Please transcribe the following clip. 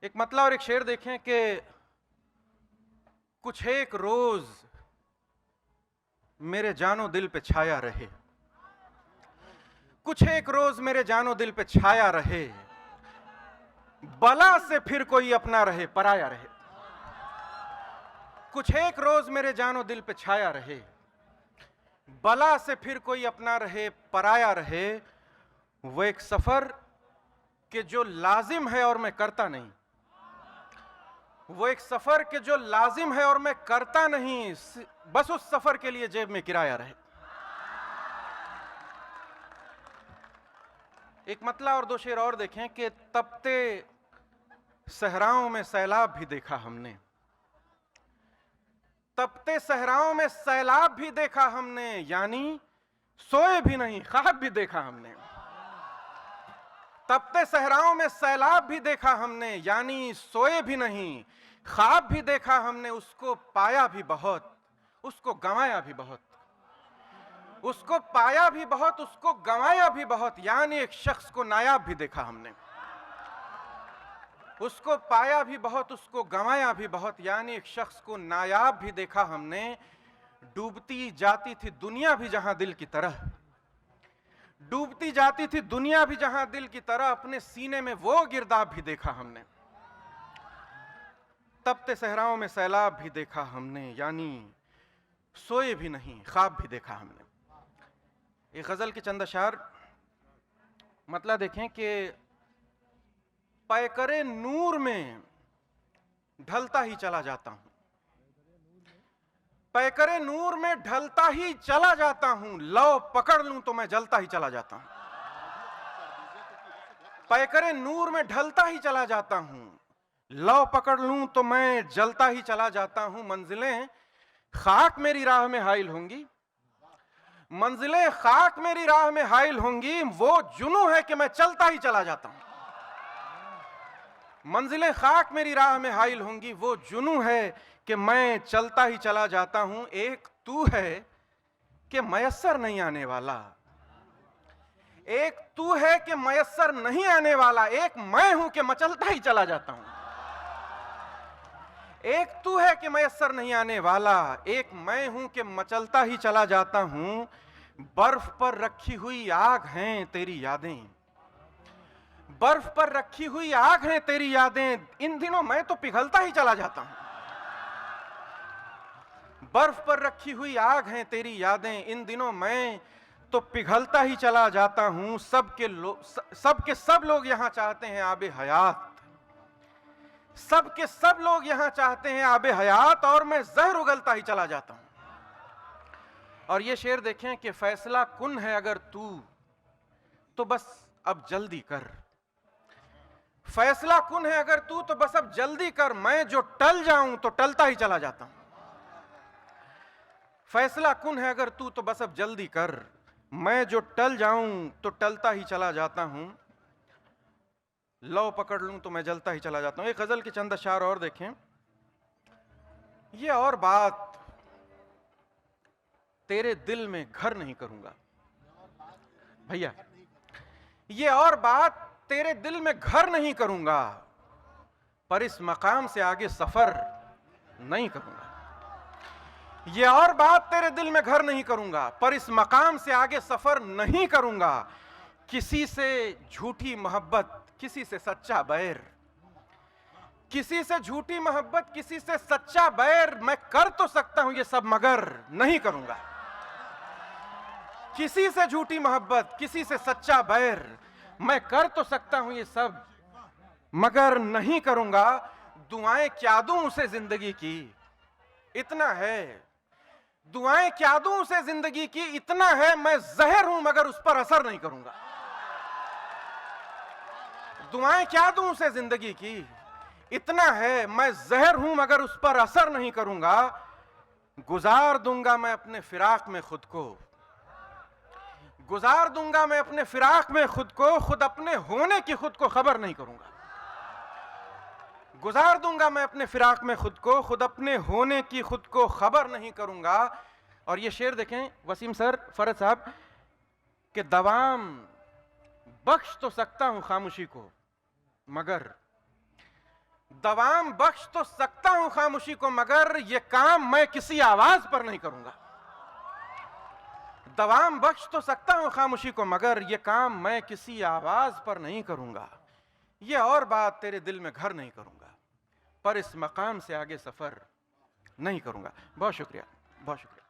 एक मतला और एक शेर देखें कि कुछ एक रोज मेरे जानो दिल पे छाया रहे, कुछ एक रोज मेरे जानो दिल पे छाया रहे, बला से फिर कोई अपना रहे पराया रहे। कुछ एक रोज मेरे जानो दिल पे छाया रहे, बला से फिर कोई अपना रहे पराया रहे। वो एक सफर के जो लाजिम है और मैं करता नहीं, वो एक सफर के जो लाजिम है और मैं करता नहीं, बस उस सफर के लिए जेब में किराया रहे। एक मतला और दो शेर और देखें कि तपते सहराओं में सैलाब भी देखा हमने, तपते सहराओं में सैलाब भी देखा हमने, यानी सोए भी नहीं ख्वाब भी देखा हमने। तपते सहराओं में सैलाब भी देखा हमने, यानी सोए भी नहीं ख्वाब भी देखा हमने। उसको पाया भी बहुत, उसको गंवाया भी बहुत, उसको पाया भी बहुत, उसको गंवाया भी बहुत, यानी एक शख्स को नायाब भी देखा हमने। उसको पाया भी बहुत, उसको गंवाया भी बहुत, यानी एक शख्स को नायाब भी देखा हमने। डूबती जाती थी दुनिया भी जहां दिल की तरह, डूबती जाती थी दुनिया भी जहां दिल की तरह, अपने सीने में वो गिरदाब भी देखा हमने। तपते सहराओं में सैलाब भी देखा हमने, यानी सोए भी नहीं ख्वाब भी देखा हमने। एक गजल के चंद अशार मतलब देखें कि पैकरे नूर में ढलता ही चला जाता हूं, पैकरे नूर में ढलता ही चला जाता हूं, लौ पकड़ लूं तो मैं जलता ही चला जाता हूं। पैकरे नूर में ढलता ही चला जाता हूं, लौ पकड़ लूं तो मैं जलता ही चला जाता हूं। मंजिलें खाक मेरी राह में हाइल होंगी, मंजिलें खाक मेरी राह में हाइल होंगी, वो जुनू है कि मैं चलता ही चला जाता हूं। मंजिलें खाक मेरी राह में हाइल होंगी, वो जुनू है कि मैं चलता ही चला जाता हूं। एक तू है कि मयस्सर नहीं आने वाला, एक तू है कि मयस्सर नहीं आने वाला, एक मैं हूं कि मचलता ही चला जाता हूं। एक तू है कि मयस्सर नहीं आने वाला, एक मैं हूं कि मचलता ही चला जाता हूं। बर्फ पर रखी हुई आग हैं तेरी यादें, बर्फ पर रखी हुई आग हैं तेरी यादें, इन दिनों मैं तो पिघलता ही चला जाता हूं। बर्फ पर रखी हुई आग हैं तेरी यादें, इन दिनों मैं तो पिघलता ही चला जाता हूं। सबके सब लोग यहां चाहते हैं आबे हयात, सबके सब लोग यहां चाहते हैं आबे हयात, और मैं जहर उगलता ही चला जाता हूं। और ये शेर देखें कि फैसला कुन है अगर तू तो बस अब जल्दी कर, फैसला कुन है अगर तू तो बस अब जल्दी कर, मैं जो टल जाऊं तो टलता ही चला जाता हूं। फैसला कुन है अगर तू तो बस अब जल्दी कर, मैं जो टल जाऊं तो टलता ही चला जाता हूं। लौ पकड़ लूं तो मैं जलता ही चला जाता हूं। एक गजल के चंद अशार और देखें। ये और बात तेरे दिल में घर नहीं करूंगा, भैया ये और बात तेरे दिल में घर नहीं करूंगा, पर इस मकाम से आगे सफर नहीं करूंगा। ये और बात तेरे दिल में घर नहीं करूंगा, पर इस मकाम से आगे सफर नहीं करूंगा। किसी से झूठी मोहब्बत किसी से सच्चा बैर, किसी से झूठी मोहब्बत किसी से सच्चा बैर, मैं कर तो सकता हूं ये सब मगर नहीं करूंगा। किसी से झूठी मोहब्बत किसी से सच्चा बैर, मैं कर तो सकता हूं ये सब मगर नहीं करूंगा। दुआएं क्या दूं उसे जिंदगी की, इतना है, दुआएं क्या दूं उसे जिंदगी की, इतना है, मैं जहर हूं मगर उस पर असर नहीं करूंगा। दुआएं क्या दूं उसे जिंदगी की, इतना है, मैं जहर हूं मगर उस पर असर नहीं करूंगा। गुजार दूंगा मैं अपने फिराक में खुद को, गुजार दूंगा मैं अपने फिराक में खुद को, खुद अपने होने की खुद को खबर नहीं करूंगा। गुजार दूंगा मैं अपने फिराक में खुद को, खुद अपने होने की खुद को खबर नहीं करूंगा। और ये शेर देखें वसीम सर, फरज साहब, कि दवाम बख्श तो सकता हूं खामोशी को, मगर दवाम बख्श तो सकता हूं खामोशी को, मगर ये काम मैं किसी आवाज पर नहीं करूंगा। दवाम बख्श तो सकता हूं खामोशी को, मगर ये काम मैं किसी आवाज पर नहीं करूंगा। ये और बात तेरे दिल में घर नहीं करूंगा, पर इस मकाम से आगे सफर नहीं करूंगा। बहुत शुक्रिया, बहुत शुक्रिया।